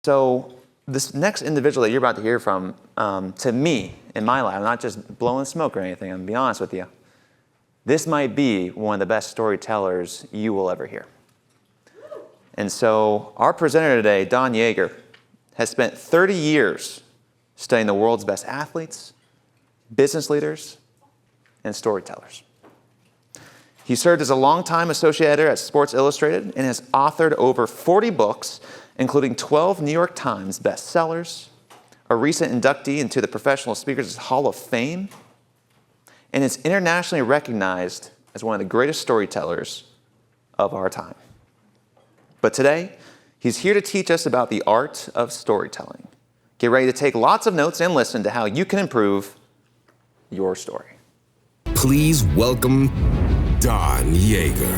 So this next individual that you're about to hear from, to me, in my life, I'm not just blowing smoke or anything, I'm going to be honest with you, this might be one of the best storytellers you will ever hear. And so our presenter today, Don Yaeger, has spent 30 years studying the world's best athletes, business leaders, and storytellers. He served as a longtime associate editor at Sports Illustrated and has authored over 40 books, including 12 New York Times bestsellers, a recent inductee into the Professional Speakers Hall of Fame, and is internationally recognized as one of the greatest storytellers of our time. But today, he's here to teach us about the art of storytelling. Get ready to take lots of notes and listen to how you can improve your story. Please welcome Don Yaeger.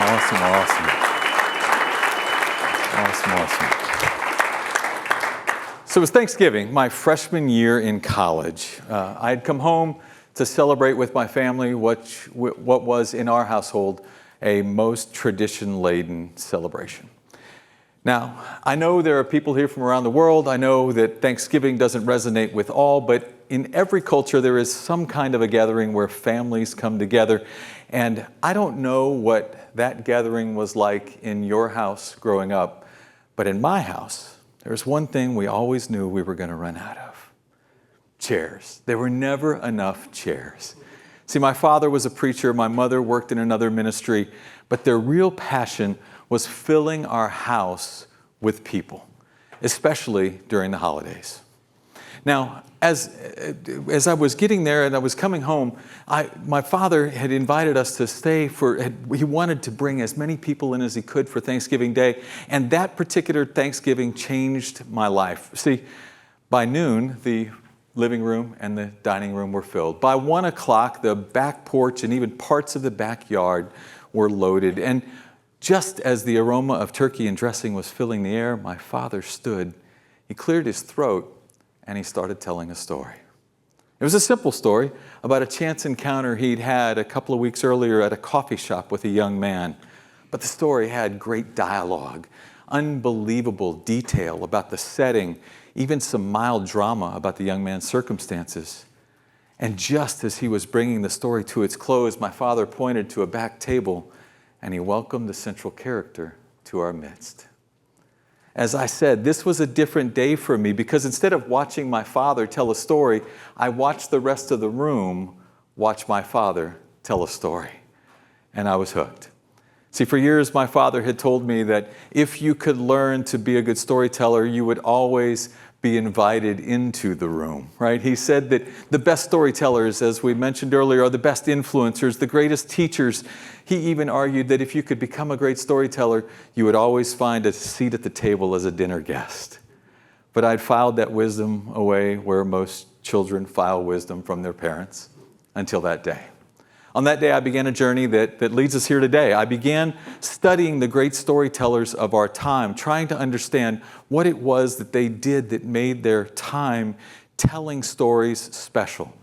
Awesome. So it was Thanksgiving, my freshman year in college. I had come home to celebrate with my family what was in our household a most tradition-laden celebration. Now, I know there are people here from around the world. I know that Thanksgiving doesn't resonate with all, but in every culture there is some kind of a gathering where families come together. And I don't know what that gathering was like in your house growing up, but in my house, there was one thing we always knew we were going to run out of: chairs. There were never enough chairs. See, my father was a preacher, my mother worked in another ministry, but their real passion was filling our house with people, especially during the holidays. Now, as I was getting there and I was coming home, my father had invited us to stay he wanted to bring as many people in as he could for Thanksgiving Day, and that particular Thanksgiving changed my life. See, by noon, the living room and the dining room were filled. By 1 o'clock, the back porch and even parts of the backyard were loaded. And just as the aroma of turkey and dressing was filling the air, my father stood, he cleared his throat, and he started telling a story. It was a simple story about a chance encounter he'd had a couple of weeks earlier at a coffee shop with a young man. But the story had great dialogue, unbelievable detail about the setting, even some mild drama about the young man's circumstances. And just as he was bringing the story to its close, my father pointed to a back table and he welcomed the central character to our midst. As I said, this was a different day for me because instead of watching my father tell a story, I watched the rest of the room watch my father tell a story. And I was hooked. See, for years, my father had told me that if you could learn to be a good storyteller, you would always be invited into the room, right? He said that the best storytellers, as we mentioned earlier, are the best influencers, the greatest teachers. He even argued that if you could become a great storyteller, you would always find a seat at the table as a dinner guest. But I'd filed that wisdom away where most children file wisdom from their parents until that day. On that day, I began a journey that leads us here today. I began studying the great storytellers of our time, trying to understand what it was that they did that made their time telling stories special.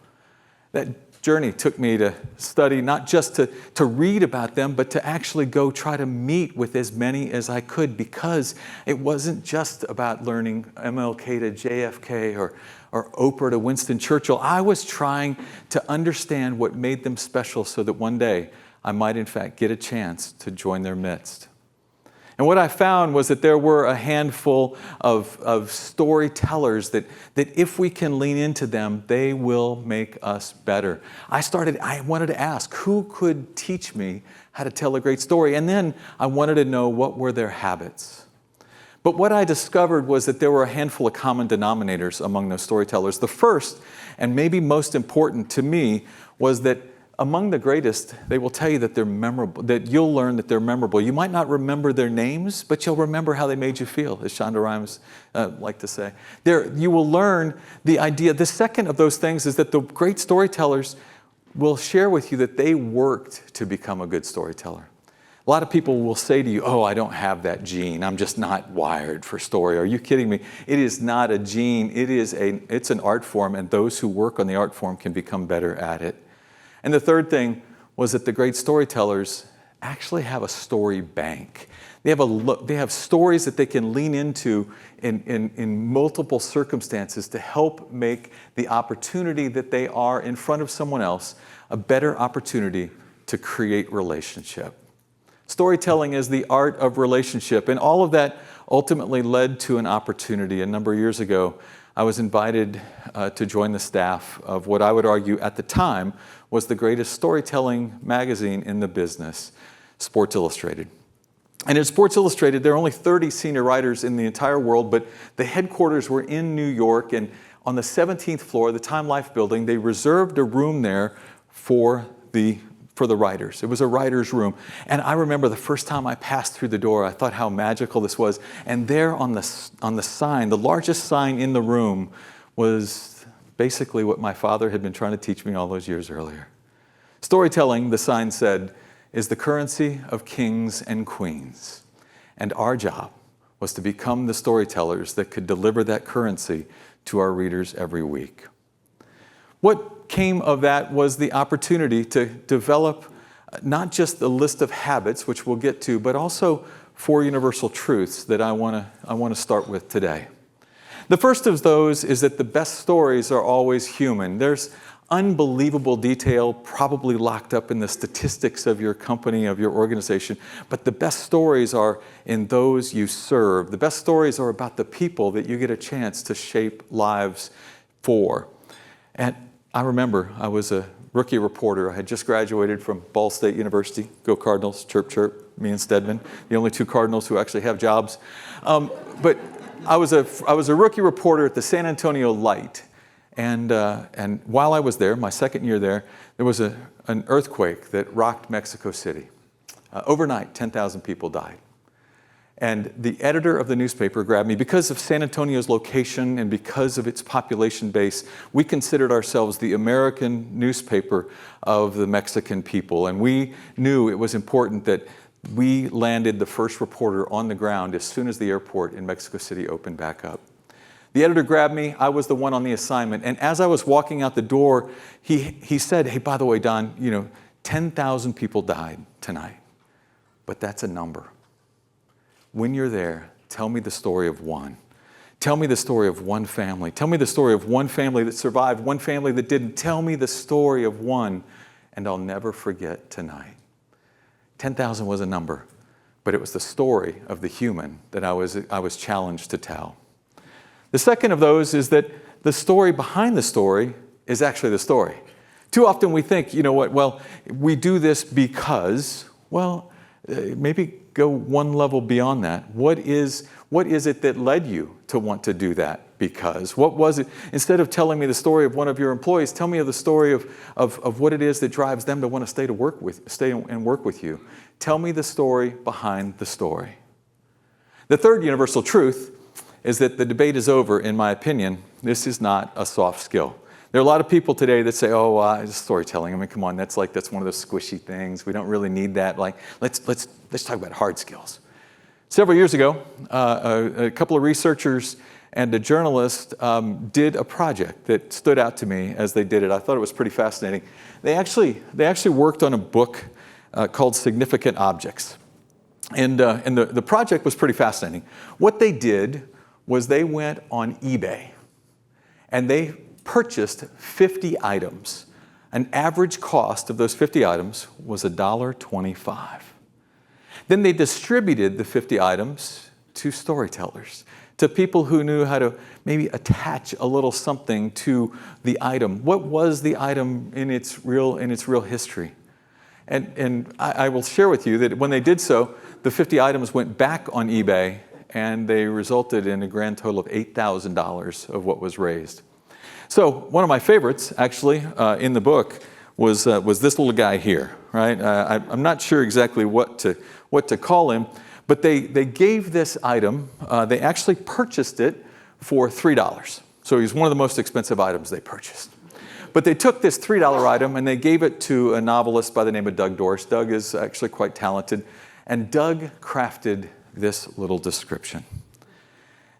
That journey took me to study, not just to read about them, but to actually go try to meet with as many as I could, because it wasn't just about learning MLK to JFK or Oprah to Winston Churchill. I was trying to understand what made them special so that one day I might in fact get a chance to join their midst. And what I found was that there were a handful of storytellers that if we can lean into them, they will make us better. I wanted to ask, who could teach me how to tell a great story? And then I wanted to know, what were their habits? But what I discovered was that there were a handful of common denominators among those storytellers. The first, and maybe most important to me, was that among the greatest, they will tell you that they're memorable, that you'll learn that they're memorable. You might not remember their names, but you'll remember how they made you feel, as Shonda Rhimes like to say. You will learn the idea. The second of those things is that the great storytellers will share with you that they worked to become a good storyteller. A lot of people will say to you, oh, I don't have that gene. I'm just not wired for story. Are you kidding me? It is not a gene. It's an art form, and those who work on the art form can become better at it. And the third thing was that the great storytellers actually have a story bank. They have stories that they can lean into in multiple circumstances to help make the opportunity that they are in front of someone else a better opportunity to create relationship. Storytelling is the art of relationship, and all of that ultimately led to an opportunity. A number of years ago, I was invited to join the staff of what I would argue at the time was the greatest storytelling magazine in the business, Sports Illustrated. And in Sports Illustrated, there are only 30 senior writers in the entire world, but the headquarters were in New York, and on the 17th floor of the Time Life building, they reserved a room there for the writers. It was a writer's room. And I remember the first time I passed through the door, I thought how magical this was. And there on the sign, the largest sign in the room, was basically what my father had been trying to teach me all those years earlier. Storytelling, the sign said, is the currency of kings and queens. And our job was to become the storytellers that could deliver that currency to our readers every week. What came of that was the opportunity to develop not just a list of habits, which we'll get to, but also 4 universal truths that I want to start with today. The first of those is that the best stories are always human. There's unbelievable detail probably locked up in the statistics of your company, of your organization, but the best stories are in those you serve. The best stories are about the people that you get a chance to shape lives for. And I remember I was a rookie reporter. I had just graduated from Ball State University. Go Cardinals, chirp, chirp, me and Stedman, the only 2 Cardinals who actually have jobs. But I was a rookie reporter at the San Antonio Light. And while I was there, my second year there was an earthquake that rocked Mexico City. Overnight, 10,000 people died. And the editor of the newspaper grabbed me. Because of San Antonio's location and because of its population base, we considered ourselves the American newspaper of the Mexican people. And we knew it was important that we landed the first reporter on the ground as soon as the airport in Mexico City opened back up. The editor grabbed me. I was the one on the assignment. And as I was walking out the door, he said, "Hey, by the way, Don, 10,000 people died tonight. But that's a number. When you're there, tell me the story of one. Tell me the story of one family. Tell me the story of one family that survived, one family that didn't. Tell me the story of one, and I'll never forget tonight." 10,000 was a number, but it was the story of the human that I was challenged to tell. The second of those is that the story behind the story is actually the story. Too often we think, we do this because, maybe go one level beyond that. What is it that led you to want to do that? Because what was it? Instead of telling me the story of one of your employees, tell me the story of what it is that drives them to want to stay and work with you. Tell me the story behind the story. The third universal truth is that the debate is over, in my opinion. This is not a soft skill. There are a lot of people today that say, it's storytelling. I mean, come on, that's one of those squishy things. We don't really need that. Let's talk about hard skills. Several years ago, a couple of researchers and a journalist did a project that stood out to me as they did it. I thought it was pretty fascinating. They actually worked on a book called Significant Objects. And the project was pretty fascinating. What they did was they went on eBay and they purchased 50 items. An average cost of those 50 items was $1.25. Then they distributed the 50 items to storytellers, to people who knew how to maybe attach a little something to the item. What was the item in its real history? And I will share with you that when they did so, the 50 items went back on eBay and they resulted in a grand total of $8,000 of what was raised. So one of my favorites, actually, in the book was this little guy here, right? I'm not sure exactly what to call him, but they gave this item, they actually purchased it for $3. So he's one of the most expensive items they purchased. But they took this $3 item and they gave it to a novelist by the name of Doug Dorsch. Doug is actually quite talented. And Doug crafted this little description.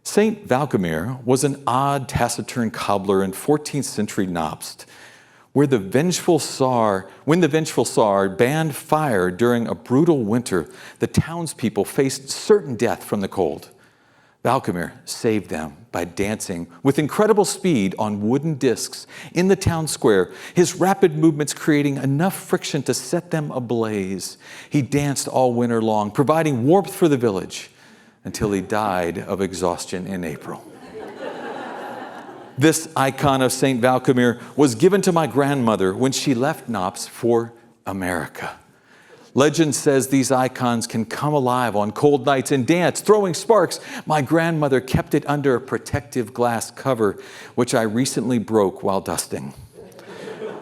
Saint Valcomir was an odd, taciturn cobbler in 14th century Nobst, when the vengeful Tsar banned fire during a brutal winter, the townspeople faced certain death from the cold. Valkymir saved them by dancing with incredible speed on wooden discs in the town square, his rapid movements creating enough friction to set them ablaze. He danced all winter long, providing warmth for the village, until he died of exhaustion in April. This icon of Saint Valkymir was given to my grandmother when she left Knops for America. Legend says these icons can come alive on cold nights and dance, throwing sparks. My grandmother kept it under a protective glass cover, which I recently broke while dusting.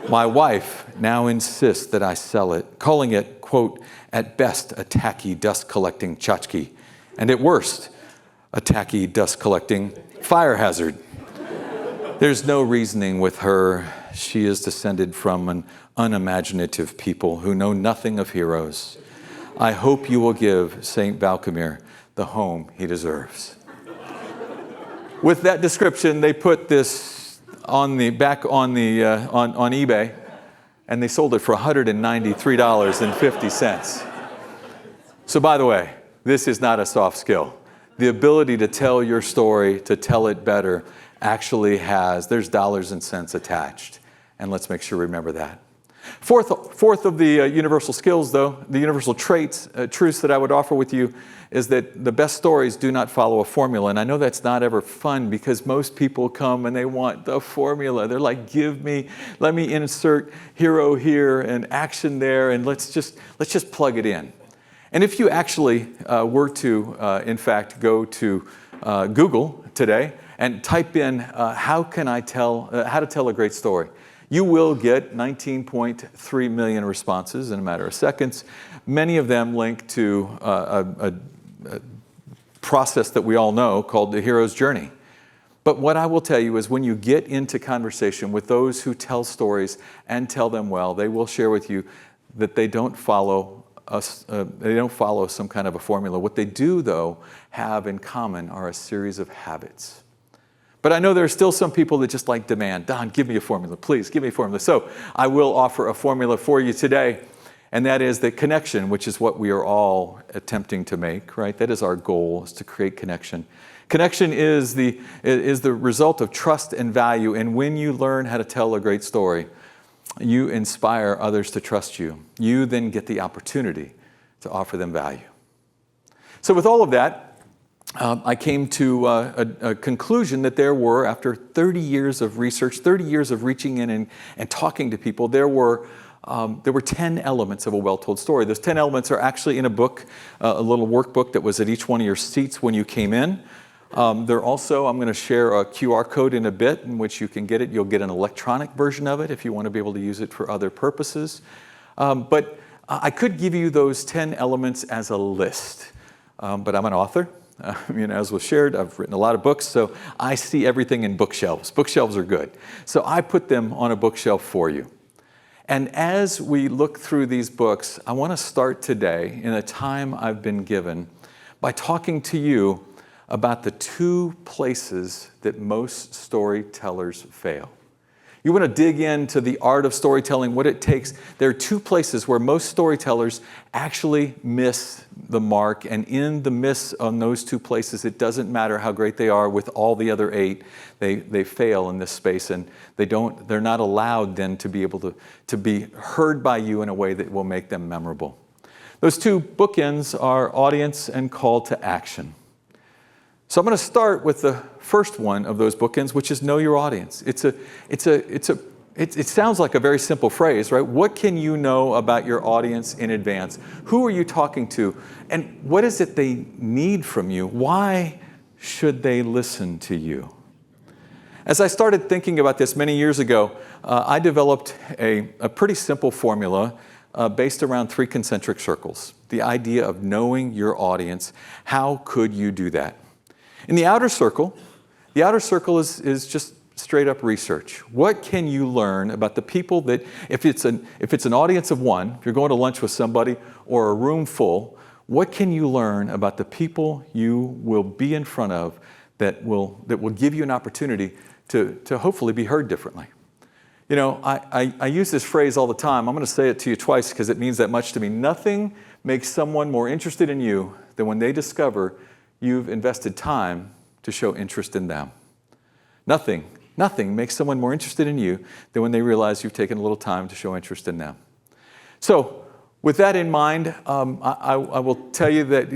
My wife now insists that I sell it, calling it, quote, at best a tacky dust-collecting tchotchke, and at worst, a tacky dust-collecting fire hazard. There's no reasoning with her. She is descended from an unimaginative people who know nothing of heroes. I hope you will give Saint Valkymir the home he deserves. With that description, they put this on eBay, and they sold it for $193.50. So by the way, this is not a soft skill. The ability to tell your story, to tell it better, actually there's dollars and cents attached. And let's make sure we remember that. Fourth of the universal skills, though, the universal truths that I would offer with you is that the best stories do not follow a formula. And I know that's not ever fun because most people come and they want the formula. They're like, let me insert hero here and action there, and let's just plug it in. And if you actually were to, in fact, go to Google today and type in how to tell a great story, you will get 19.3 million responses in a matter of seconds. Many of them link to a process that we all know called the hero's journey. But what I will tell you is when you get into conversation with those who tell stories and tell them well, they will share with you that they don't follow some kind of a formula. What they do, though, have in common are a series of habits. But I know there are still some people that just like demand, Don, give me a formula, please, give me a formula. So I will offer a formula for you today, and that is that connection, which is what we are all attempting to make, right? That is our goal, is to create connection. Connection is the result of trust and value, and when you learn how to tell a great story, you inspire others to trust you. You then get the opportunity to offer them value. So with all of that, I came to a conclusion that there were, after 30 years of research, 30 years of reaching in and talking to people, there were 10 elements of a well-told story. Those 10 elements are actually in a book, a little workbook that was at each one of your seats when you came in. I'm going to share a QR code in a bit in which you can get it. You'll get an electronic version of it if you want to be able to use it for other purposes. But I could give you those 10 elements as a list. But I'm an author. As was shared, I've written a lot of books, so I see everything in bookshelves. Bookshelves are good. So I put them on a bookshelf for you. And as we look through these books, I want to start today in a time I've been given by talking to you about the two places that most storytellers fail. You want to dig into the art of storytelling, what it takes. There are two places where most storytellers actually miss the mark, and in the miss on those two places, it doesn't matter how great they are with all the other 8, they fail in this space, and they're not allowed then to be able to be heard by you in a way that will make them memorable. Those two bookends are audience and call to action. So I'm going to start with the first one of those bookends, which is know your audience. It sounds like a very simple phrase, right? What can you know about your audience in advance? Who are you talking to? And what is it they need from you? Why should they listen to you? As I started thinking about this many years ago, I developed a pretty simple formula based around 3 concentric circles. The idea of knowing your audience. How could you do that? In the outer circle is just straight up research. What can you learn about the people that, if it's an audience of 1, if you're going to lunch with somebody or a room full, what can you learn about the people you will be in front of that will give you an opportunity to hopefully be heard differently? You know, I use this phrase all the time. I'm going to say it to you twice because it means that much to me. Nothing makes someone more interested in you than when they discover you've invested time to show interest in them. Nothing makes someone more interested in you than when they realize you've taken a little time to show interest in them. So, with that in mind, I will tell you that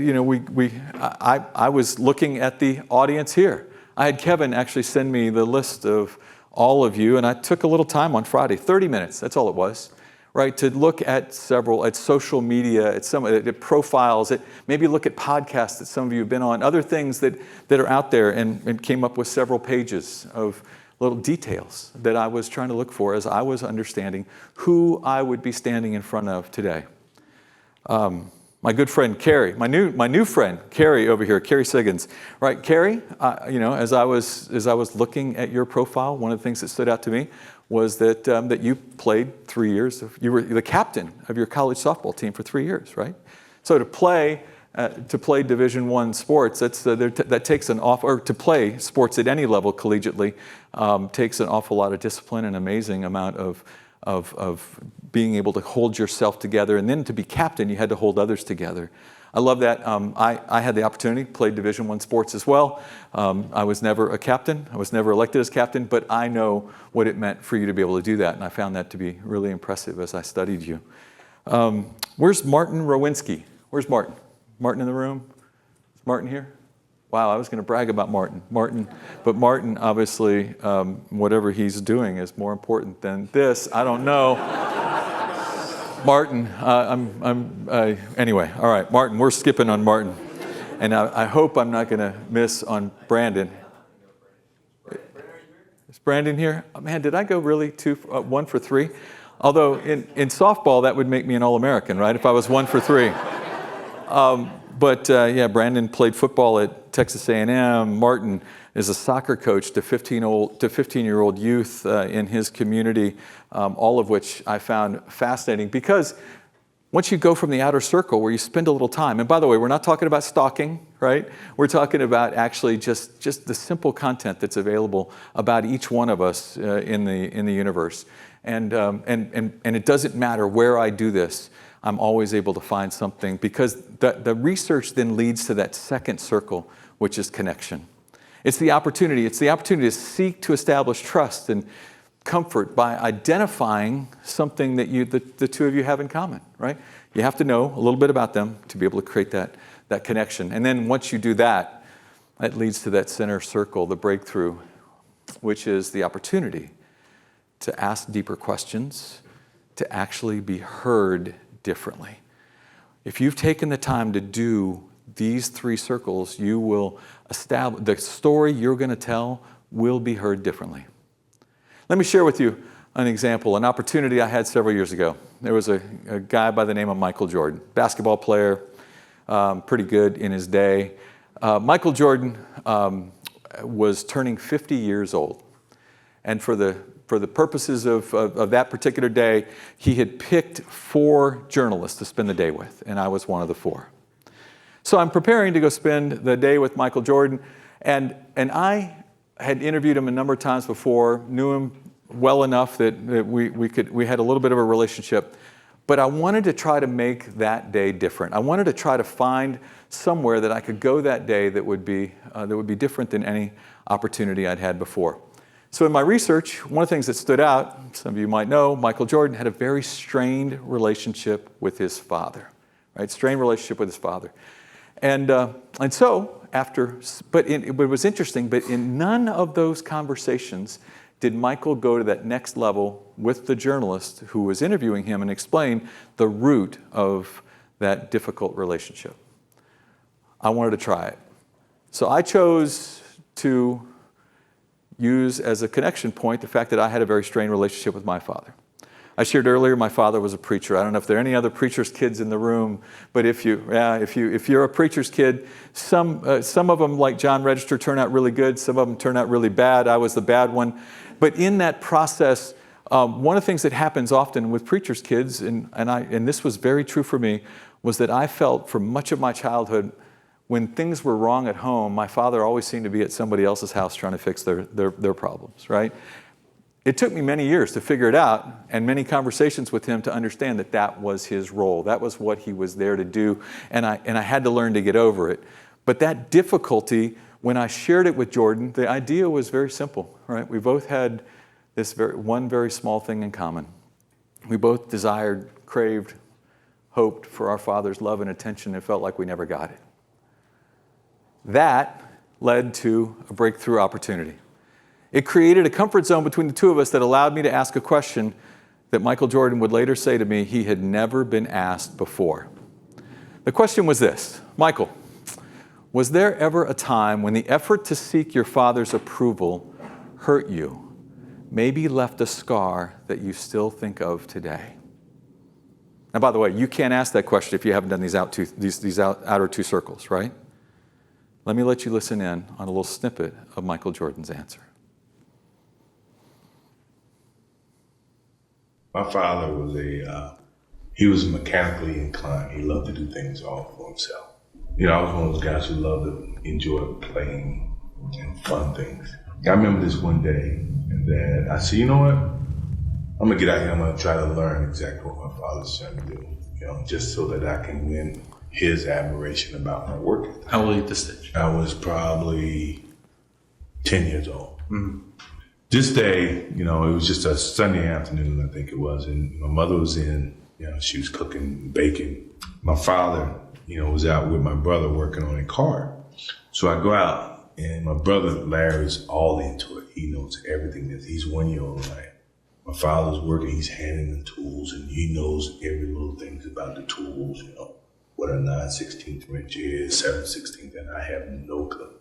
I was looking at the audience here. I had Kevin actually send me the list of all of you, and I took a little time on Friday, 30 minutes, that's all it was, right, to look at social media, at profiles, maybe look at podcasts that some of you have been on, other things that are out there, and came up with several pages of little details that I was trying to look for as I was understanding who I would be standing in front of today. My good friend Carrie, my new friend Carrie over here, Carrie Siggins, right? Carrie, as I was looking at your profile, one of the things that stood out to me was that you played 3 years. You were the captain of your college softball team for 3 years, right? So to play Division I sports, that takes or to play sports at any level collegiately takes an awful lot of discipline and amazing amount of being able to hold yourself together, and then to be captain, you had to hold others together. I love that. I had the opportunity to play Division I sports as well. I was never a captain. I was never elected as captain, but I know what it meant for you to be able to do that, and I found that to be really impressive as I studied you. Where's Martin Rowinski? Where's Martin? Martin in the room? Is Martin here? Wow, I was going to brag about Martin. But Martin, obviously, whatever he's doing is more important than this. I don't know. Martin, anyway, all right, Martin, we're skipping on Martin. And I hope I'm not going to miss on Brandon. Is Brandon here? Oh, man, did I go really 1 for 3? Although in softball, that would make me an All-American, right, if I was 1 for 3. But Brandon played football at Texas A&M. Martin is a soccer coach to 15-year-old youth in his community, all of which I found fascinating because once you go from the outer circle where you spend a little time, and by the way, we're not talking about stalking, right? We're talking about actually just the simple content that's available about each one of us in the universe, and it doesn't matter where I do this. I'm always able to find something because the research then leads to that second circle, which is connection. It's the opportunity to seek to establish trust and comfort by identifying something that the two of you have in common, right? You have to know a little bit about them to be able to create that connection. And then once you do that, it leads to that center circle, the breakthrough, which is the opportunity to ask deeper questions, to actually be heard differently. If you've taken the time to do these 3 circles, you will establish the story you're going to tell will be heard differently. Let me share with you an example, an opportunity I had several years ago. There was a guy by the name of Michael Jordan, basketball player, pretty good in his day. Michael Jordan was turning 50 years old, and for the purposes of that particular day, he had picked 4 journalists to spend the day with, and I was one of the 4. So I'm preparing to go spend the day with Michael Jordan, and I had interviewed him a number of times before, knew him well enough that we had a little bit of a relationship, but I wanted to try to make that day different. I wanted to try to find somewhere that I could go that day that would be different than any opportunity I'd had before. So in my research, one of the things that stood out, some of you might know, Michael Jordan had a very strained relationship with his father, right? Strained relationship with his father. And so it was interesting, but in none of those conversations did Michael go to that next level with the journalist who was interviewing him and explain the root of that difficult relationship. I wanted to try it. So I chose to use as a connection point the fact that I had a very strained relationship with my father. I shared earlier my father was a preacher. I don't know if there are any other preacher's kids in the room, but if you're a preacher's kid, some of them, like John Register, turn out really good. Some of them turn out really bad. I was the bad one. But in that process, one of the things that happens often with preacher's kids, and this was very true for me, was that I felt for much of my childhood, when things were wrong at home, my father always seemed to be at somebody else's house trying to fix their problems, right? It took me many years to figure it out and many conversations with him to understand that that was his role. That was what he was there to do, and I had to learn to get over it. But that difficulty, when I shared it with Jordan, the idea was very simple, right? We both had this one very small thing in common. We both desired, craved, hoped for our Father's love and attention and felt like we never got it. That led to a breakthrough opportunity. It created a comfort zone between the two of us that allowed me to ask a question that Michael Jordan would later say to me he had never been asked before. The question was this: Michael, was there ever a time when the effort to seek your father's approval hurt you, maybe left a scar that you still think of today? Now, by the way, you can't ask that question if you haven't done these outer two circles, right? Let me let you listen in on a little snippet of Michael Jordan's answer. My father was he was mechanically inclined. He loved to do things all for himself. You know, I was one of those guys who loved to enjoy playing and fun things. I remember this one day, and then I said, you know what? I'm gonna get out here, I'm gonna try to learn exactly what my father's trying to do, you know, just so that I can win his admiration about my work ethic. How old were you at this stage? I was probably 10 years old. Mm-hmm. This day, you know, it was just a Sunday afternoon, I think it was, and my mother was in, you know, she was cooking bacon. My father, you know, was out with my brother working on a car. So I go out, and my brother Larry's all into it. He knows everything. He's 1 year old, right? My father's working, he's handing the tools, and he knows every little thing about the tools, you know, what a 9/16 wrench is, 7/16, and I have no clue,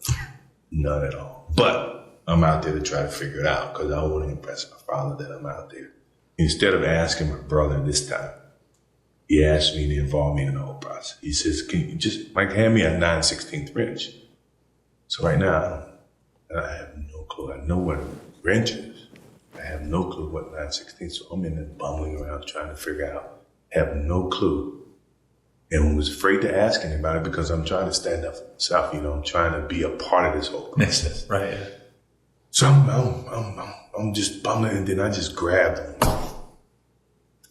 none at all. But I'm out there to try to figure it out because I want to impress my father that I'm out there. Instead of asking my brother this time, he asked me to involve me in the whole process. He says, can you just, Mike, hand me a 9/16 wrench? So right now, I have no clue. I know what a wrench is. I have no clue what 9/16, so I'm in there bumbling around trying to figure out, have no clue. And was afraid to ask anybody because I'm trying to stand up for myself, you know, I'm trying to be a part of this whole process. Right. So I'm just bumbling, and then I just grabbed him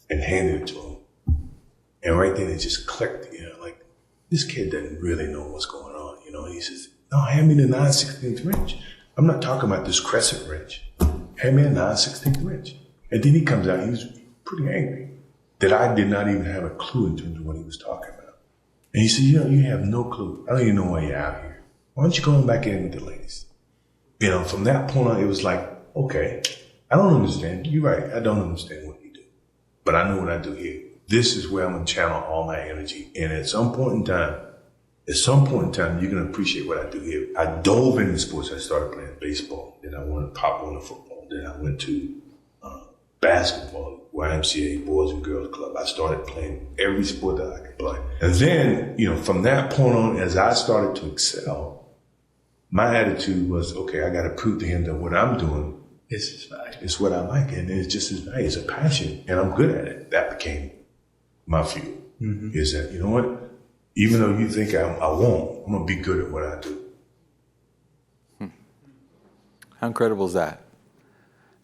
and handed it to him. And right then it just clicked, you know, like, this kid doesn't really know what's going on, you know. He says, no, hand me the 9/16 wrench. I'm not talking about this crescent wrench. Hand me the 9/16 wrench. And then he comes out, he was pretty angry that I did not even have a clue in terms of what he was talking about. And he said, you know, you have no clue. I don't even know why you're out here. Why don't you go back in with the ladies? You know, from that point on, it was like, okay, I don't understand. You're right. I don't understand what you do. But I know what I do here. This is where I'm going to channel all my energy. And at some point in time, you're going to appreciate what I do here. I dove into sports. I started playing baseball. Then I went to Pop Warner football. Then I went to basketball, YMCA, Boys and Girls Club. I started playing every sport that I could play. And then, you know, from that point on, as I started to excel, my attitude was, okay, I got to prove to him that what I'm doing is what I like. And it's just his value. It's a passion. And I'm good at it. That became my fuel. Mm-hmm. Is that, you know what? Even though you think I won't, I'm going to be good at what I do. How incredible is that?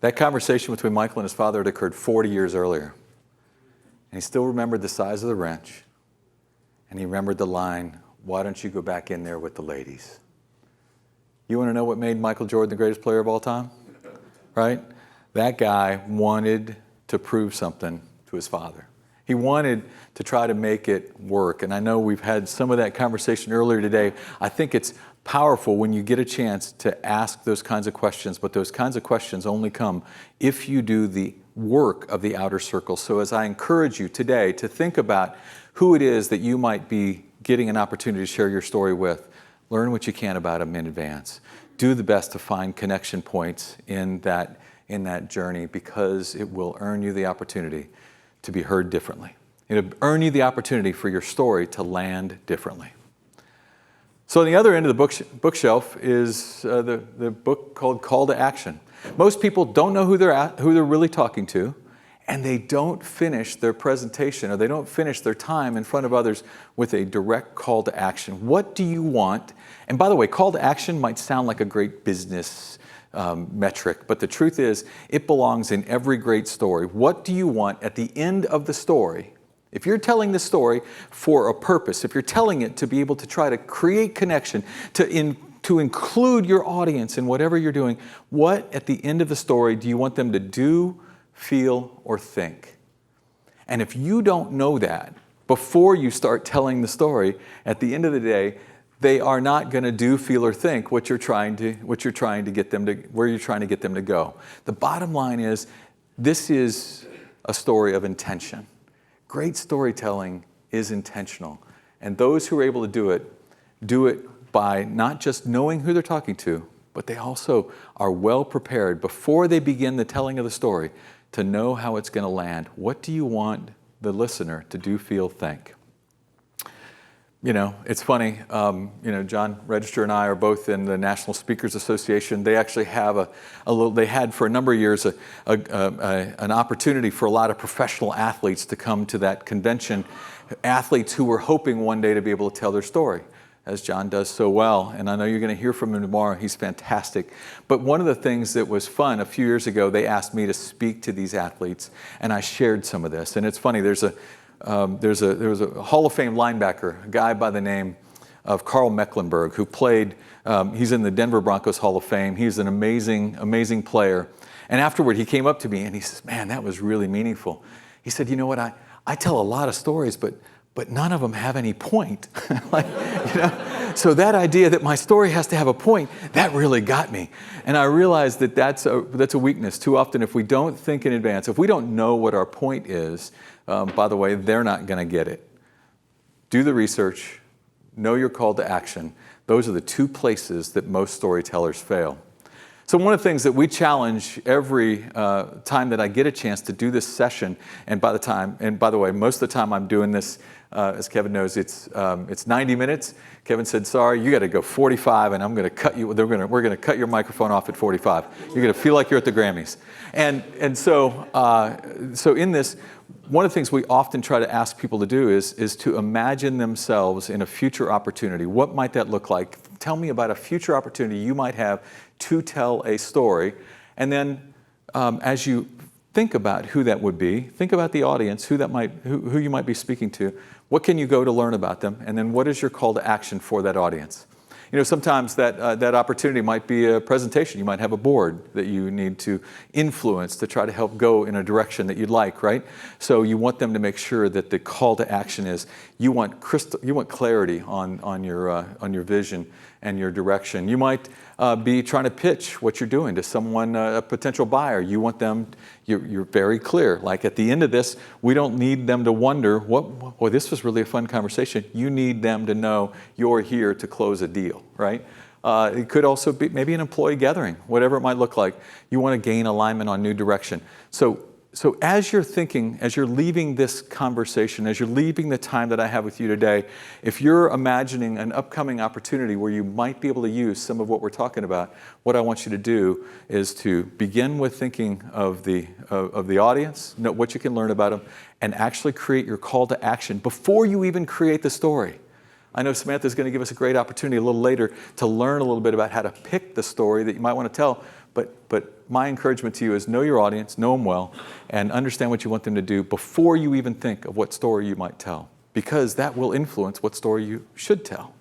That conversation between Michael and his father had occurred 40 years earlier. And he still remembered the size of the wrench. And he remembered the line, why don't you go back in there with the ladies? You want to know what made Michael Jordan the greatest player of all time? Right? That guy wanted to prove something to his father. He wanted to try to make it work. And I know we've had some of that conversation earlier today. I think it's powerful when you get a chance to ask those kinds of questions, but those kinds of questions only come if you do the work of the outer circle. So as I encourage you today to think about who it is that you might be getting an opportunity to share your story with, learn what you can about them in advance. Do the best to find connection points in that journey, because it will earn you the opportunity to be heard differently. It'll earn you the opportunity for your story to land differently. So on the other end of the bookshelf is the book called Call to Action. Most people don't know who they're really talking to, and they don't finish their presentation, or they don't finish their time in front of others with a direct call to action. What do you want? And by the way, call to action might sound like a great business metric, but the truth is, it belongs in every great story. What do you want at the end of the story? If you're telling the story for a purpose, if you're telling it to be able to try to create connection, to include your audience in whatever you're doing, what at the end of the story do you want them to do, feel, or think? And if you don't know that before you start telling the story, at the end of the day, they are not going to do, feel, or think what you're trying to get them to, where you're trying to get them to go. The bottom line is, this is a story of intention. Great storytelling is intentional. And those who are able to do it by not just knowing who they're talking to, but they also are well prepared before they begin the telling of the story to know how it's going to land. What do you want the listener to do, feel, think? You know, it's funny, John Register and I are both in the National Speakers Association. They actually have they had for a number of years an opportunity for a lot of professional athletes to come to that convention, athletes who were hoping one day to be able to tell their story, as John does so well. And I know you're going to hear from him tomorrow. He's fantastic. But one of the things that was fun, a few years ago, they asked me to speak to these athletes, and I shared some of this. And it's funny, there was a Hall of Fame linebacker, a guy by the name of Carl Mecklenburg, who played, he's in the Denver Broncos Hall of Fame. He's an amazing, amazing player. And afterward, he came up to me and he says, man, that was really meaningful. He said, you know what, I tell a lot of stories, but none of them have any point. So that idea that my story has to have a point, that really got me. And I realized that that's a weakness. Too often, if we don't think in advance, if we don't know what our point is, by the way, they're not going to get it. Do the research, know your call to action. Those are the two places that most storytellers fail. So one of the things that we challenge every time that I get a chance to do this session, and by the way, most of the time I'm doing this, as Kevin knows, it's 90 minutes. Kevin said, sorry, you got to go 45, and I'm going to cut you. We're going to cut your microphone off at 45. You're going to feel like you're at the Grammys. And so in this, one of the things we often try to ask people to do is to imagine themselves in a future opportunity. What might that look like? Tell me about a future opportunity you might have to tell a story. And then as you think about who that would be, think about the audience, who you might be speaking to. What can you go to learn about them? And then what is your call to action for that audience? You know, sometimes that opportunity might be a presentation. You might have a board that you need to influence to try to help go in a direction that you'd like, right? So you want them to make sure that the call to action is you want clarity on your vision and your direction. You might be trying to pitch what you're doing to someone, a potential buyer. You want them, you're very clear. Like at the end of this, we don't need them to wonder, well, this was really a fun conversation. You need them to know you're here to close a deal, right? It could also be maybe an employee gathering, whatever it might look like. You want to gain alignment on new direction. So as you're thinking, as you're leaving this conversation, as you're leaving the time that I have with you today, if you're imagining an upcoming opportunity where you might be able to use some of what we're talking about, what I want you to do is to begin with thinking of the audience, know what you can learn about them, and actually create your call to action before you even create the story. I know Samantha's going to give us a great opportunity a little later to learn a little bit about how to pick the story that you might want to tell, but my encouragement to you is know your audience, know them well, and understand what you want them to do before you even think of what story you might tell, because that will influence what story you should tell.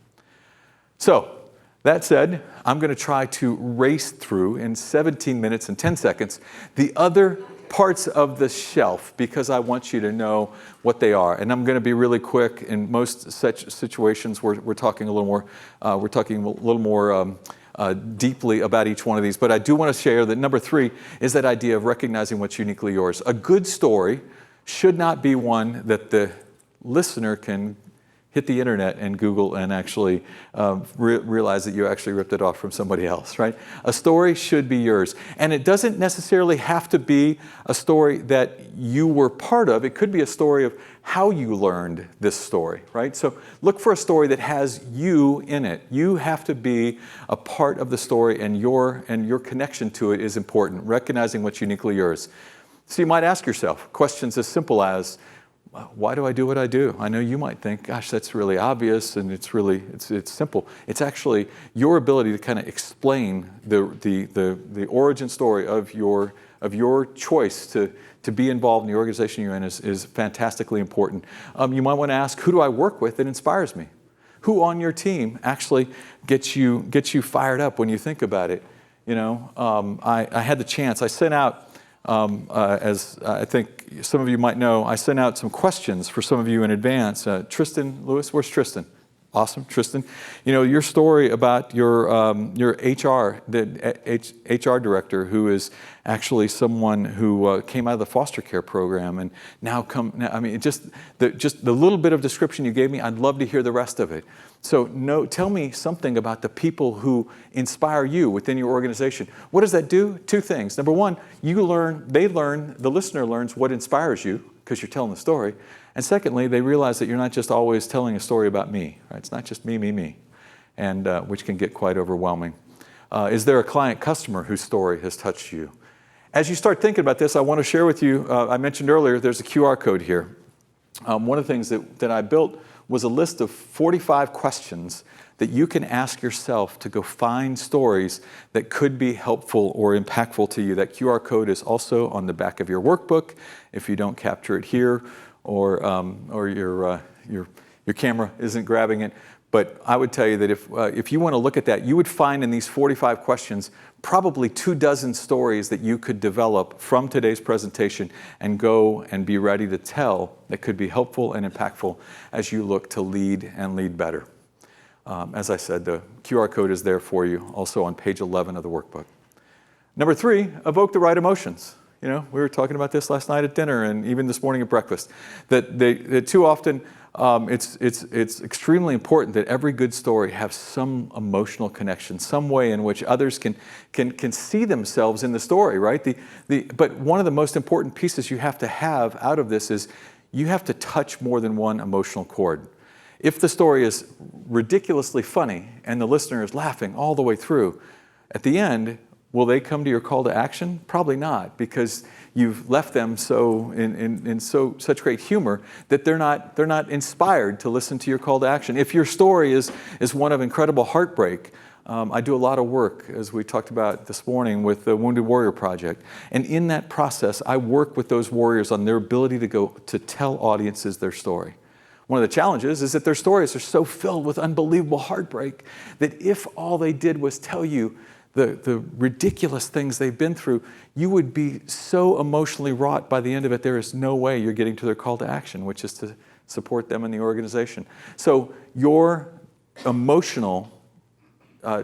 So, that said, I'm going to try to race through in 17 minutes and 10 seconds the other parts of the shelf because I want you to know what they are. And I'm going to be really quick. In most such situations, we're talking a little more deeply about each one of these. But I do want to share that number 3 is that idea of recognizing what's uniquely yours. A good story should not be one that the listener can hit the internet and Google and actually realize that you actually ripped it off from somebody else, right? A story should be yours. And it doesn't necessarily have to be a story that you were part of. It could be a story of how you learned this story, right? So look for a story that has you in it. You have to be a part of the story, and your connection to it is important, recognizing what's uniquely yours. So you might ask yourself questions as simple as, why do I do what I do? I know you might think, gosh, that's really obvious and it's simple. It's actually your ability to kind of explain the origin story of your choice to be involved in the organization you're in is fantastically important. You might want to ask, who do I work with that inspires me? Who on your team actually gets you fired up when you think about it? I had the chance. I sent out, as I think some of you might know, I sent out some questions for some of you in advance. Tristan Lewis, where's Tristan? Awesome, Tristan. Your story about your HR, the HR director, who is actually someone who came out of the foster care program and now just the little bit of description you gave me, I'd love to hear the rest of it. So tell me something about the people who inspire you within your organization. What does that do? Two things. Number one, the listener learns what inspires you because you're telling the story. And secondly, they realize that you're not just always telling a story about me. Right? It's not just me, and which can get quite overwhelming. Is there a client customer whose story has touched you? As you start thinking about this, I want to share with you, I mentioned earlier, there's a QR code here. One of the things that I built was a list of 45 questions that you can ask yourself to go find stories that could be helpful or impactful to you. That QR code is also on the back of your workbook. If you don't capture it here, or your camera isn't grabbing it. But I would tell you that if you want to look at that, you would find in these 45 questions probably 24 stories that you could develop from today's presentation and go and be ready to tell that could be helpful and impactful as you look to lead and lead better. As I said, the QR code is there for you, also on page 11 of the workbook. Number 3, evoke the right emotions. We were talking about this last night at dinner and even this morning at breakfast. That too often it's extremely important that every good story have some emotional connection, some way in which others can see themselves in the story, right? But one of the most important pieces you have to have out of this is you have to touch more than one emotional chord. If the story is ridiculously funny and the listener is laughing all the way through, at the end, will they come to your call to action? Probably not, because you've left them so in such great humor that they're not inspired to listen to your call to action. If your story is one of incredible heartbreak, I do a lot of work, as we talked about this morning, with the Wounded Warrior Project. And in that process, I work with those warriors on their ability to tell audiences their story. One of the challenges is that their stories are so filled with unbelievable heartbreak that if all they did was tell you the ridiculous things they've been through, you would be so emotionally wrought by the end of it, there is no way you're getting to their call to action, which is to support them in the organization. So your emotional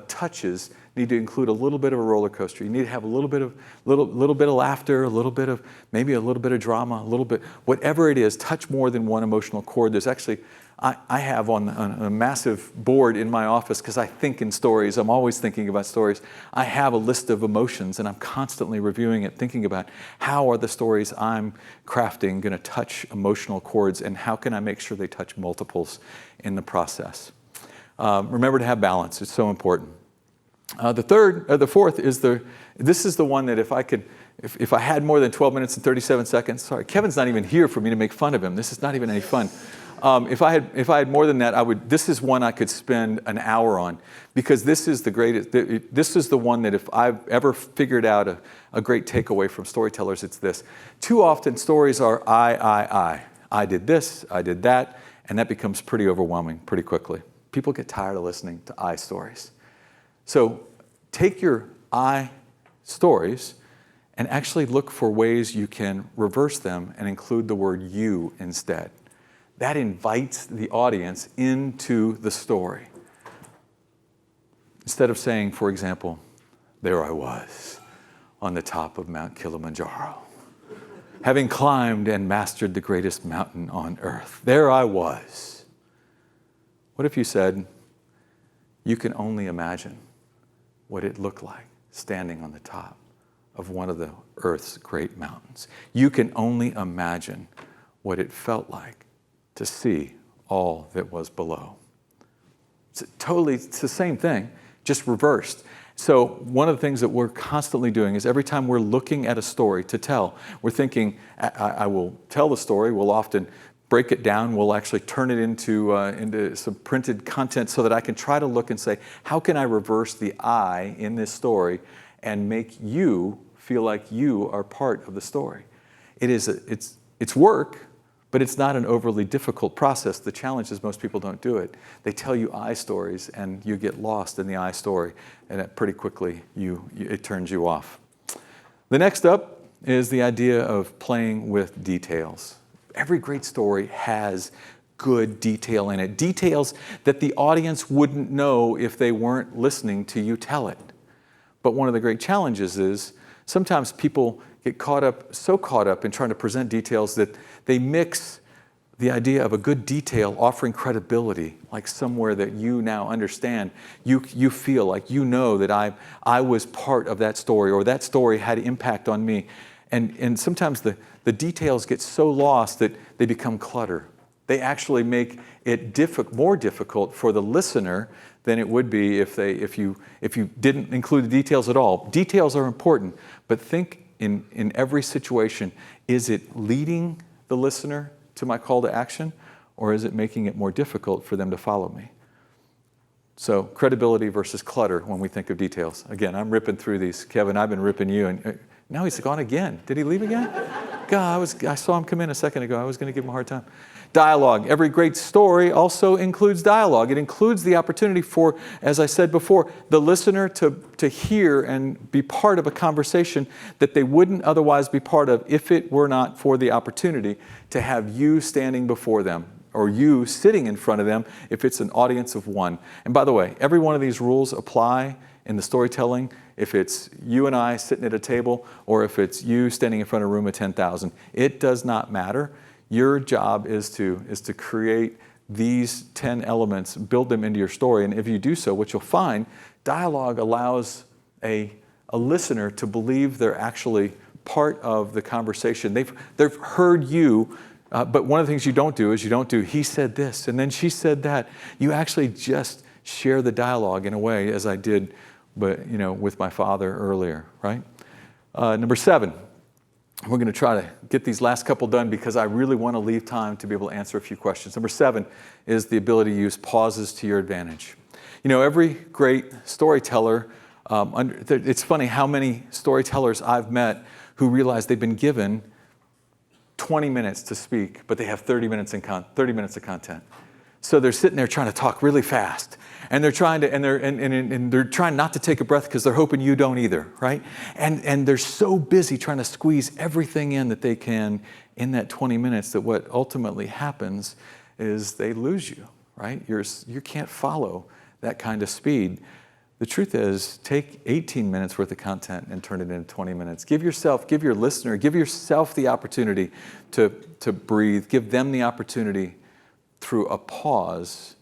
touches need to include a little bit of a roller coaster. You need to have a little bit of laughter, maybe a little bit of drama, a little bit, whatever it is, touch more than one emotional chord. There's actually, I have on a massive board in my office, because I think in stories, I'm always thinking about stories. I have a list of emotions and I'm constantly reviewing it, thinking about how are the stories I'm crafting going to touch emotional chords and how can I make sure they touch multiples in the process. Remember to have balance, it's so important. The fourth is this is the one that if I had more than 12 minutes and 37 seconds, sorry, Kevin's not even here for me to make fun of him. This is not even any fun. If I had more than that, this is one I could spend an hour on, because this is the greatest, this is the one that if I've ever figured out a great takeaway from storytellers, it's this. Too often stories are I. I did this, I did that, and that becomes pretty overwhelming pretty quickly. People get tired of listening to I stories. So take your I stories and actually look for ways you can reverse them and include the word you instead. That invites the audience into the story. Instead of saying, for example, there I was on the top of Mount Kilimanjaro, having climbed and mastered the greatest mountain on earth. There I was. What if you said, you can only imagine what it looked like standing on the top of one of the earth's great mountains. You can only imagine what it felt like to see all that was below. It's the same thing, just reversed. So one of the things that we're constantly doing is every time we're looking at a story to tell, we're thinking, I will tell the story. We'll often break it down. We'll actually turn it into some printed content so that I can try to look and say, how can I reverse the I in this story and make you feel like you are part of the story? It's work, but it's not an overly difficult process. The challenge is most people don't do it. They tell you I stories, and you get lost in the I story, and pretty quickly it turns you off. The next up is the idea of playing with details. Every great story has good detail in it, details that the audience wouldn't know if they weren't listening to you tell it. But one of the great challenges is sometimes people get so caught up in trying to present details that they mix the idea of a good detail offering credibility, like somewhere that you now understand, you feel like you know that I was part of that story, or that story had impact on me. And sometimes the details get so lost that they become clutter. They actually make it more difficult for the listener than it would be if you didn't include the details at all. Details are important, but think in every situation, is it leading the listener to my call to action, or is it making it more difficult for them to follow me? So credibility versus clutter when we think of details. Again, I'm ripping through these. Kevin, I've been ripping you, and now he's gone again. Did he leave again? God, I saw him come in a second ago. I was going to give him a hard time. Dialogue. Every great story also includes dialogue. It includes the opportunity for, as I said before, the listener to hear and be part of a conversation that they wouldn't otherwise be part of if it were not for the opportunity to have you standing before them, or you sitting in front of them if it's an audience of one. And by the way, every one of these rules apply in the storytelling if it's you and I sitting at a table, or if it's you standing in front of a room of 10,000. It does not matter. Your job is to create these 10 elements, build them into your story. And if you do so, what you'll find, dialogue allows a listener to believe they're actually part of the conversation. They've heard you, but one of the things you don't do is he said this and then she said that. You actually just share the dialogue in a way, as I did with my father earlier, right? Number 7. We're going to try to get these last couple done because I really want to leave time to be able to answer a few questions. Number 7 is the ability to use pauses to your advantage. Every great storyteller, it's funny how many storytellers I've met who realize they've been given 20 minutes to speak, but they have 30 minutes of content. So they're sitting there trying to talk really fast. And they're trying not to take a breath because they're hoping you don't either, right? And they're so busy trying to squeeze everything in that they can in that 20 minutes that what ultimately happens is they lose you, right? You can't follow that kind of speed. The truth is, take 18 minutes worth of content and turn it into 20 minutes. Give your listener, give yourself the opportunity to breathe. Give them the opportunity through a pause,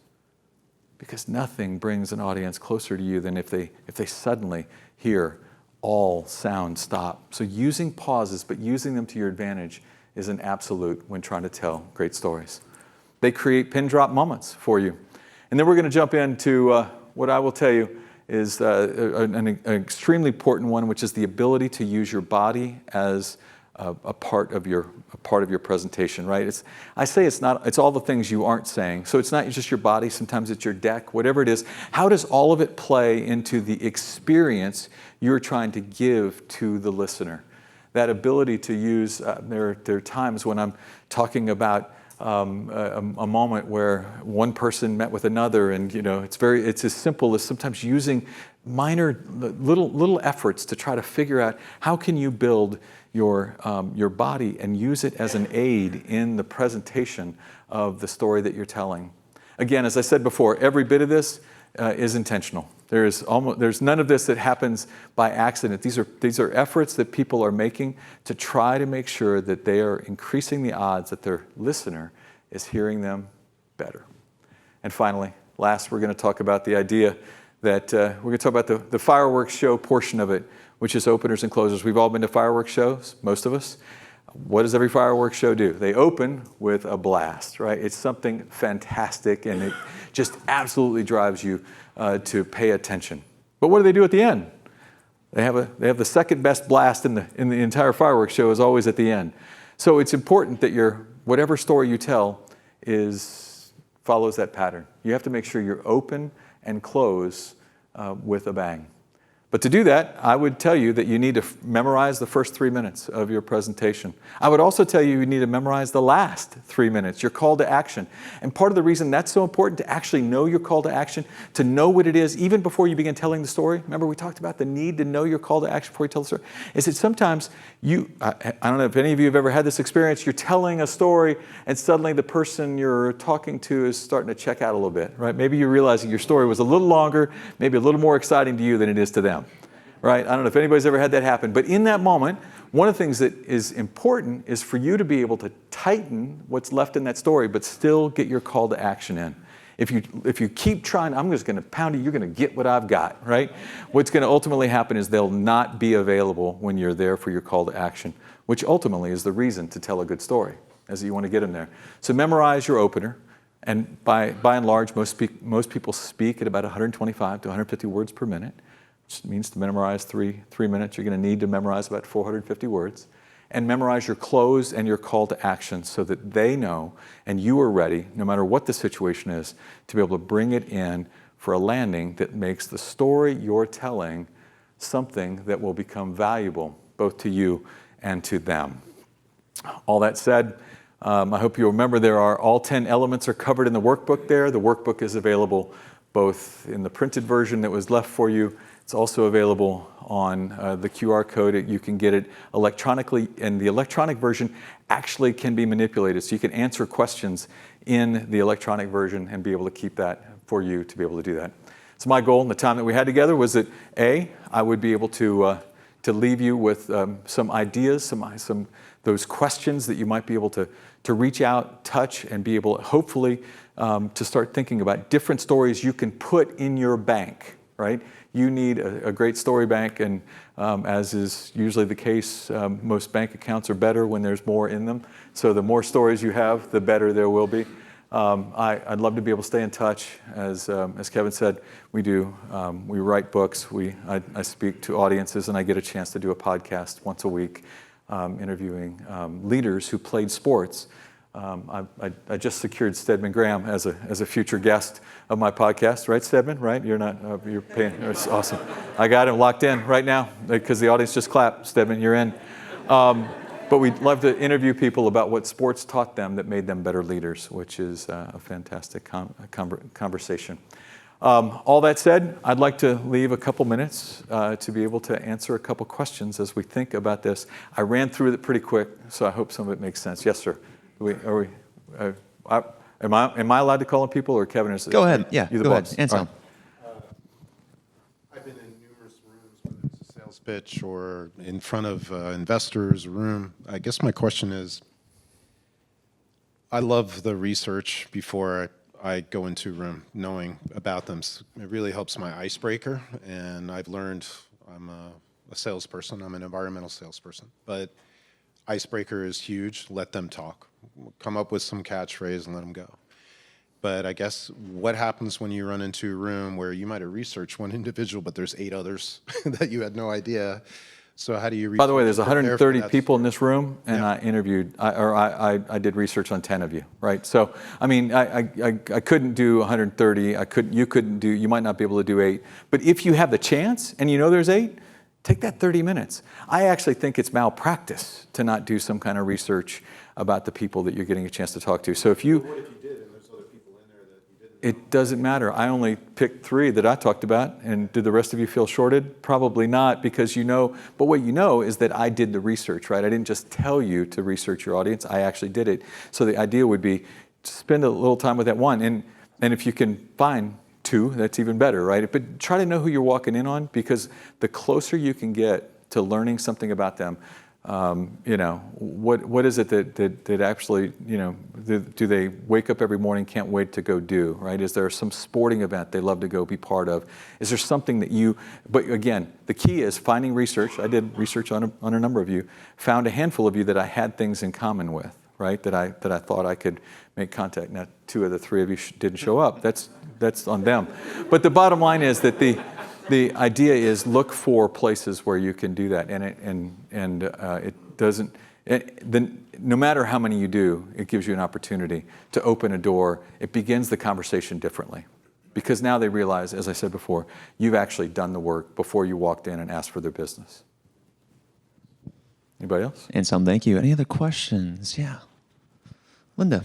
because nothing brings an audience closer to you than if they suddenly hear all sound stop. So using pauses, but using them to your advantage, is an absolute when trying to tell great stories. They create pin drop moments for you. And then we're going to jump into what I will tell you is an extremely important one, which is the ability to use your body as a part of your presentation, right? It's all the things you aren't saying. So it's not just your body, sometimes it's your deck, whatever it is. How does all of it play into the experience you're trying to give to the listener? That ability to use, there are times when I'm talking about a moment where one person met with another, and it's as simple as sometimes using minor little efforts to try to figure out how can you build your body and use it as an aid in the presentation of the story that you're telling. Again, as I said before, every bit of this is intentional. There's none of this that happens by accident. These are efforts that people are making to try to make sure that they are increasing the odds that their listener is hearing them better. And finally, last, we're going to talk about the idea that we're going to talk about the fireworks show portion of it, which is openers and closers. We've all been to fireworks shows, most of us. What does every fireworks show do? They open with a blast, right? It's something fantastic, and it just absolutely drives you to pay attention. But what do they do at the end? They have the second best blast in the entire fireworks show is always at the end. So it's important that you're whatever story you tell follows that pattern. You have to make sure you're open and close with a bang. But to do that, I would tell you that you need to memorize the first 3 minutes of your presentation. I would also tell you need to memorize the last 3 minutes, your call to action. And part of the reason that's so important, to actually know your call to action, to know what it is, even before you begin telling the story. Remember, we talked about the need to know your call to action before you tell the story. Is that sometimes I don't know if any of you have ever had this experience, you're telling a story and suddenly the person you're talking to is starting to check out a little bit, right? Maybe you're realizing your story was a little longer, maybe a little more exciting to you than it is to them. Right? I don't know if anybody's ever had that happen, but in that moment, one of the things that is important is for you to be able to tighten what's left in that story, but still get your call to action in. If you keep trying, I'm just going to pound it, you're going to get what I've got, right? What's going to ultimately happen is they'll not be available when you're there for your call to action, which ultimately is the reason to tell a good story, is that you want to get them there. So memorize your opener, and by and large, most people speak at about 125 to 150 words per minute. Which means to memorize three minutes, you're going to need to memorize about 450 words. And memorize your close and your call to action so that they know and you are ready, no matter what the situation is, to be able to bring it in for a landing that makes the story you're telling something that will become valuable both to you and to them. All that said, I hope you'll remember all 10 elements are covered in the workbook there. The workbook is available both in the printed version that was left for you. It's also available on the QR code. You can get it electronically, and the electronic version actually can be manipulated. So you can answer questions in the electronic version and be able to keep that for you to be able to do that. So my goal in the time that we had together was that I would be able to leave you with some ideas, some those questions that you might be able to reach out, touch, and be able, hopefully, to start thinking about different stories you can put in your bank, right? You need a great story bank, and as is usually the case, most bank accounts are better when there's more in them. So the more stories you have, the better there will be. I'd love to be able to stay in touch. As Kevin said, we write books, I speak to audiences, and I get a chance to do a podcast once a week, interviewing leaders who played sports. I just secured Stedman Graham as a future guest of my podcast, right, Stedman? Right? You're paying. It's awesome. I got him locked in right now because the audience just clapped. Stedman, you're in. But we'd love to interview people about what sports taught them that made them better leaders, which is a fantastic conversation. All that said, I'd like to leave a couple minutes to be able to answer a couple questions as we think about this. I ran through it pretty quick, so I hope some of it makes sense. Yes, sir. Am I allowed to call on people, or Kevin is? Go ahead. Yeah, you're the go boss. ahead. Answer them. I've been in numerous rooms, whether it's a sales pitch or in front of investors' room. I guess my question is, I love the research before I go into a room, knowing about them. It really helps my icebreaker, and I've learned I'm a salesperson. I'm an environmental salesperson, but icebreaker is huge. Let them talk. Come up with some catchphrase and let them go. But I guess what happens when you run into a room where you might have researched one individual, but there's 8 others that you had no idea. So how do you By the way, there's 130 people in story? this room, and Yeah. I did research on 10 of you, right? So, I mean, I couldn't do 130. You might not be able to do 8. But if you have the chance and you know there's 8, take that 30 minutes. I actually think it's malpractice to not do some kind of research about the people that you're getting a chance to talk to. So if you... What if you did and there's other people in there that you didn't? It doesn't matter. I only picked 3 that I talked about. And did the rest of you feel shorted? Probably not, because you know, but what you know is that I did the research, right? I didn't just tell you to research your audience. I actually did it. So the idea would be to spend a little time with that one. And if you can find 2, that's even better, right? But try to know who you're walking in on, because the closer you can get to learning something about them, what is it that actually, do they wake up every morning, can't wait to go do, right? Is there some sporting event they love to go be part of? Is there something that but again, the key is finding research. I did research on a number of you, found a handful of you that I had things in common with, right? That I thought I could make contact. Now, 2 of the 3 of you didn't show up. That's on them. But the bottom line is that the idea is look for places where you can do that, and it no matter how many you do, it gives you an opportunity to open a door. It begins the conversation differently. Because now they realize, as I said before, you've actually done the work before you walked in and asked for their business. Anybody else? Anselm, thank you. Any other questions? Yeah. Linda.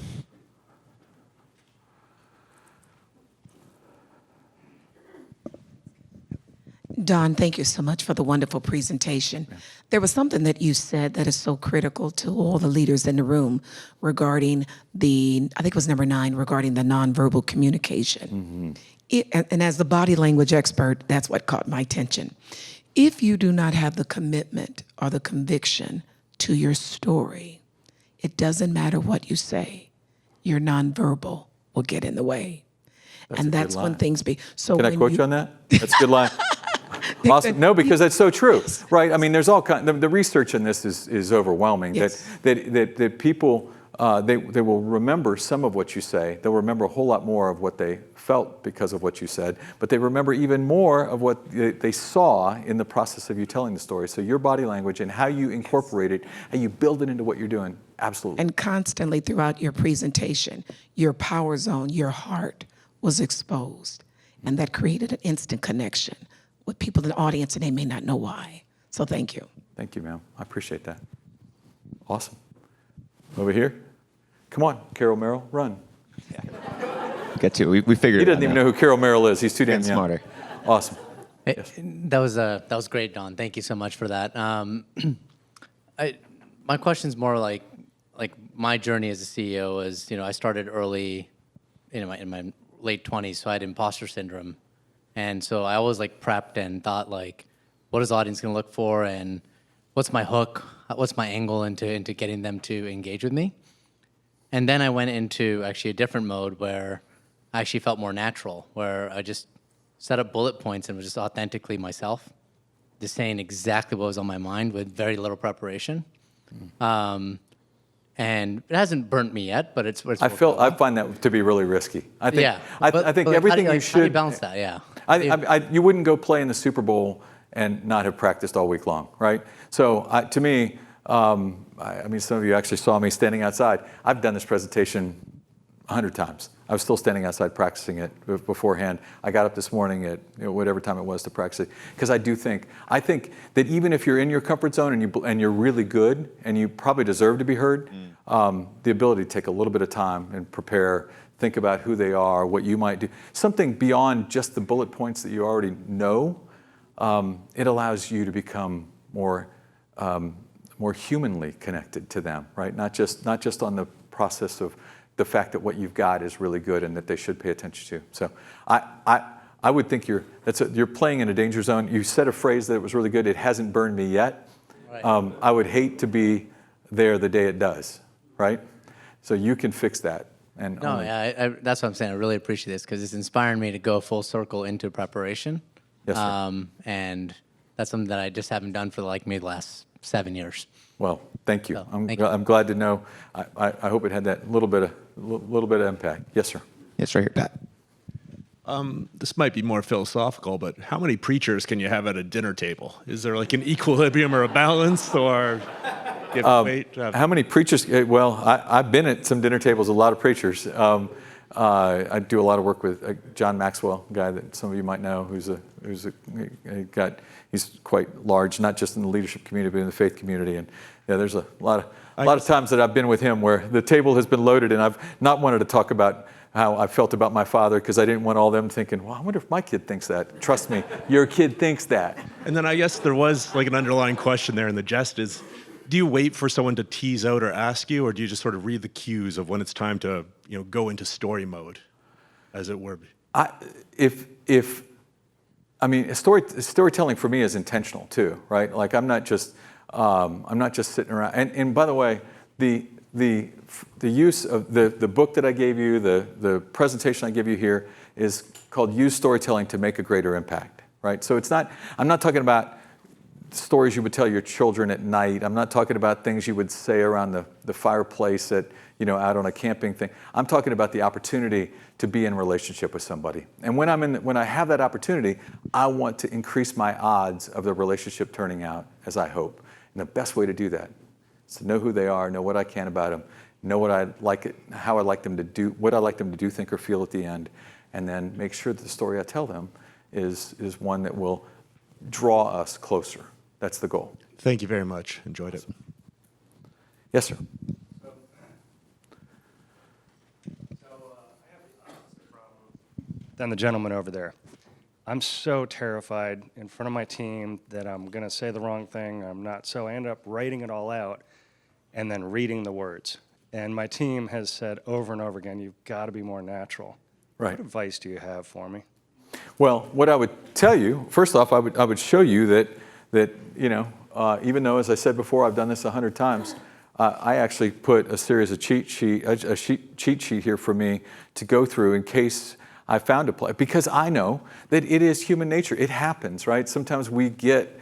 Don, thank you so much for the wonderful presentation. Yeah. There was something that you said that is so critical to all the leaders in the room regarding I think it was number 9, regarding the nonverbal communication. Mm-hmm. And as the body language expert, that's what caught my attention. If you do not have the commitment or the conviction to your story, it doesn't matter what you say, your nonverbal will get in the way. That's when things be. So can I quote you on that? That's a good line. Awesome. No, because that's so true, right? I mean, there's all kind. The research in this is overwhelming. Yes. That people they will remember some of what you say. They'll remember a whole lot more of what they felt because of what you said. But they remember even more of what they saw in the process of you telling the story. So your body language and how you incorporate it, how you build it into what you're doing, absolutely. And constantly throughout your presentation, your power zone, your heart was exposed, and that created an instant connection with people in the audience, and they may not know why. So thank you. Thank you, ma'am. I appreciate that. Awesome. Over here. Come on, Carol Merrill, run. Yeah. Get to it. We figured he doesn't even know who Carol Merrill is. He's too damn young. Smarter. Awesome. Hey, yes. That was great, Don. Thank you so much for that. My question's more like my journey as a CEO is, I started early in my late 20s, so I had imposter syndrome. And so I always prepped and thought what is the audience going to look for, and what's my hook, what's my angle into getting them to engage with me. And then I went into actually a different mode where I actually felt more natural, where I just set up bullet points and was just authentically myself, just saying exactly what was on my mind with very little preparation. And it hasn't burnt me yet, but it's I find that to be really risky. I think, yeah. I think everything you should... How do you balance that? Yeah. You wouldn't go play in the Super Bowl and not have practiced all week long, right? So to me, I mean, some of you actually saw me standing outside. I've done this presentation 100 times. I was still standing outside practicing it beforehand. I got up this morning at whatever time it was to practice it, because I think that even if you're in your comfort zone and you're really good and you probably deserve to be heard, the ability to take a little bit of time and prepare, think about who they are, what you might do, something beyond just the bullet points that you already know, it allows you to become more humanly connected to them, right? Not just on the process of the fact that what you've got is really good and that they should pay attention to. So I would think you're playing in a danger zone. You said a phrase that was really good. It hasn't burned me yet. Right. I would hate to be there the day it does, right? So you can fix that. And that's what I'm saying. I really appreciate this because it's inspiring me to go full circle into preparation. Yes, sir. And that's something that I just haven't done for maybe the last 7 years. Well, thank you. So, I'm glad to know. I hope it had that little bit of impact. Yes, sir. Yes, right here, Pat. This might be more philosophical, but how many preachers can you have at a dinner table? Is there an equilibrium or a balance, or give weight? How many preachers? Well, I've been at some dinner tables, a lot of preachers. I do a lot of work with John Maxwell, a guy that some of you might know, he's quite large, not just in the leadership community, but in the faith community. And there's a lot of times that I've been with him where the table has been loaded, and I've not wanted to talk about how I felt about my father because I didn't want all them thinking, well, I wonder if my kid thinks that. Trust me, your kid thinks that. And then I guess there was an underlying question there, and the jest is, do you wait for someone to tease out or ask you, or do you just sort of read the cues of when it's time to go into story mode, as it were? Storytelling for me is intentional too, right? I'm not just sitting around. And by the way, the use of the book that I gave you, the presentation I give you here is called "Use Storytelling to Make a Greater Impact," right? So I'm not talking about stories you would tell your children at night. I'm not talking about things you would say around the fireplace at out on a camping thing. I'm talking about the opportunity to be in relationship with somebody. And when I have that opportunity, I want to increase my odds of the relationship turning out as I hope. And the best way to do that So know who they are, know what I can about them, know what how I'd like them to do, what I'd like them to do, think, or feel at the end, and then make sure that the story I tell them is one that will draw us closer. That's the goal. Thank you very much. Enjoyed it. Yes, sir. Than the gentleman over there. I'm so terrified in front of my team that I'm going to say the wrong thing. I'm not. So I end up writing it all out and then reading the words. And my team has said over and over again, you've got to be more natural. Right. What advice do you have for me? Well, what I would tell you, first off, I would show you that even though, as I said before, I've done this 100 times, I actually put a series of cheat sheet here for me to go through in case I found a play, because I know that it is human nature. It happens, right? Sometimes we get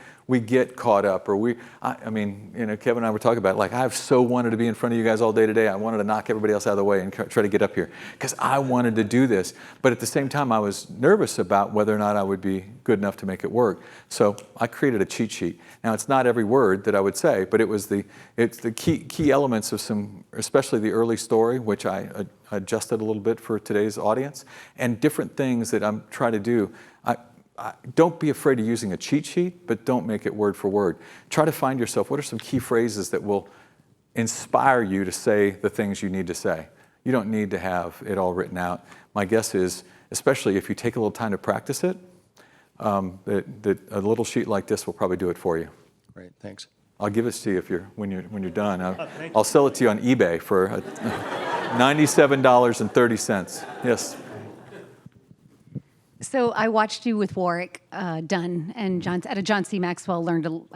caught up, or I mean, Kevin and I were talking about, like, I've so wanted to be in front of you guys all day today. I wanted to knock everybody else out of the way and try to get up here because I wanted to do this. But at the same time, I was nervous about whether or not I would be good enough to make it work. So I created a cheat sheet. Now, it's not every word that I would say, but it's the key elements of some, especially the early story, which I adjusted a little bit for today's audience, and different things that I'm trying to do. Don't be afraid of using a cheat sheet, but don't make it word for word. Try to find yourself, what are some key phrases that will inspire you to say the things you need to say? You don't need to have it all written out. My guess is, especially if you take a little time to practice it, that a little sheet like this will probably do it for you. Great, thanks. I'll give it to you when you're done. I'll sell it to you on eBay for $97.30. Yes. So I watched you with Warwick Dunn and at a John C. Maxwell Learn to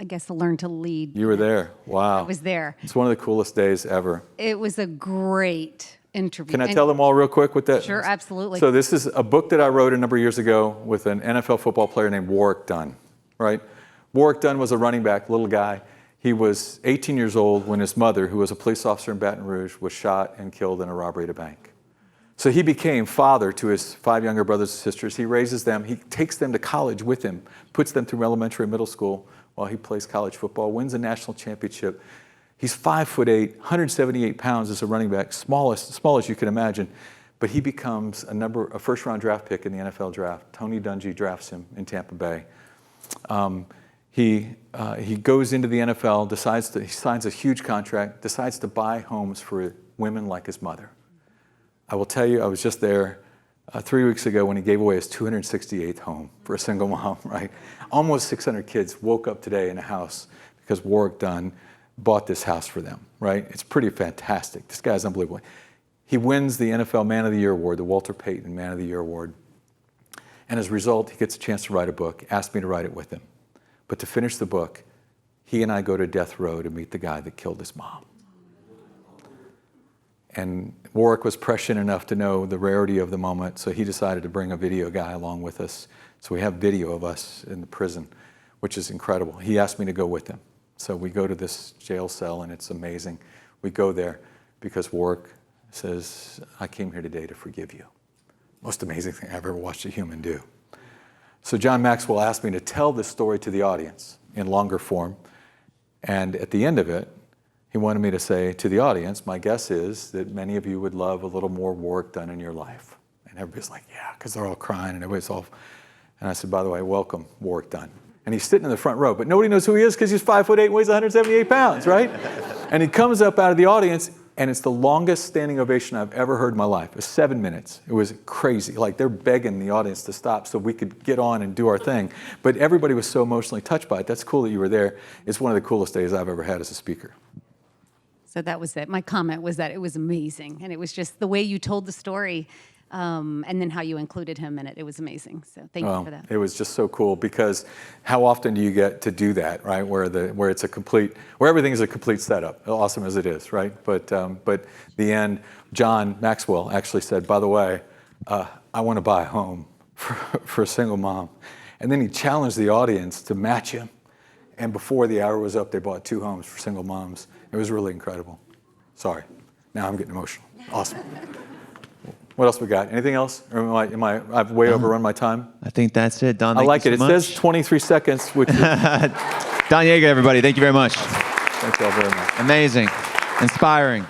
Lead. You were there. Wow. I was there. It's one of the coolest days ever. It was a great interview. Can I tell them all real quick what that? Sure, absolutely. So this is a book that I wrote a number of years ago with an NFL football player named Warwick Dunn, right? Warwick Dunn was a running back, little guy. He was 18 years old when his mother, who was a police officer in Baton Rouge, was shot and killed in a robbery at a bank. So he became father to his 5 younger brothers and sisters. He raises them. He takes them to college with him, puts them through elementary and middle school while he plays college football, wins a national championship. He's 5'8", 178 pounds as a running back, small as you can imagine. But he becomes a first-round draft pick in the NFL draft. Tony Dungy drafts him in Tampa Bay. He goes into the NFL, he signs a huge contract, decides to buy homes for women like his mother. I will tell you, I was just there 3 weeks ago when he gave away his 268th home for a single mom, right? Almost 600 kids woke up today in a house because Warwick Dunn bought this house for them, right? It's pretty fantastic. This guy's unbelievable. He wins the NFL Man of the Year award, the Walter Payton Man of the Year award. And as a result, he gets a chance to write a book, asked me to write it with him. But to finish the book, he and I go to death row to meet the guy that killed his mom. And Warwick was prescient enough to know the rarity of the moment, so he decided to bring a video guy along with us. So we have video of us in the prison, which is incredible. He asked me to go with him. So we go to this jail cell, and it's amazing. We go there because Warwick says, I came here today to forgive you. Most amazing thing I've ever watched a human do. So John Maxwell asked me to tell this story to the audience in longer form. And at the end of it, he wanted me to say to the audience, my guess is that many of you would love a little more Warwick Dunn in your life. And everybody's like, yeah, because they're all crying and everybody's all... And I said, by the way, welcome, Warwick Dunn. And he's sitting in the front row, but nobody knows who he is because he's 5'8" and weighs 178 pounds, right? And he comes up out of the audience, and it's the longest standing ovation I've ever heard in my life. It was 7 minutes. It was crazy. Like, they're begging the audience to stop so we could get on and do our thing. But everybody was so emotionally touched by it. That's cool that you were there. It's one of the coolest days I've ever had as a speaker. So that was it. My comment was that it was amazing. And it was just the way you told the story and then how you included him in it. It was amazing. So thank you for that. It was just so cool because how often do you get to do that, right? Where everything is a complete setup, awesome as it is, right? But the end, John Maxwell actually said, by the way, I want to buy a home for a single mom. And then he challenged the audience to match him. And before the hour was up, they bought 2 homes for single moms. It was really incredible. Sorry. Now I'm getting emotional. Awesome. What else we got? Anything else? Or I've way overrun my time? I think that's it, Don. I like it. It says 23 seconds, which is... Don Yaeger, everybody. Thank you very much. Thank you all very much. Amazing. Inspiring.